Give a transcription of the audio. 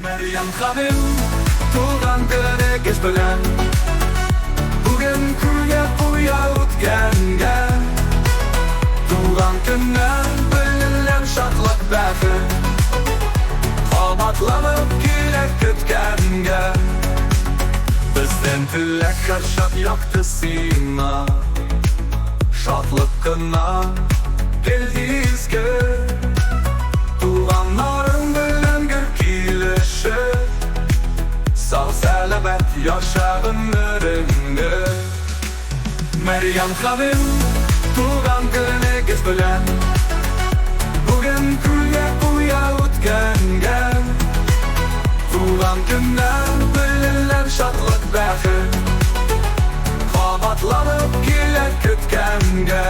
Мәрьям ханым, туган көнегез белән. Бүген күлгә куя үткәнгә. Туган көннән белән шатлык бәхет. Кабатланып киләк көткәнгә. Бездән теләк һәрчак якты сиңа. Шатлык кына, изге. Туганнарың белән килешеп, сау сәламәт яша гомереңне. Мәрьям ханым, туган көнегез белән. Бүген күлгә куя үткәнгә. Туган көннән белән шатлык бәхет. Кабатланып киләк көткәнгә.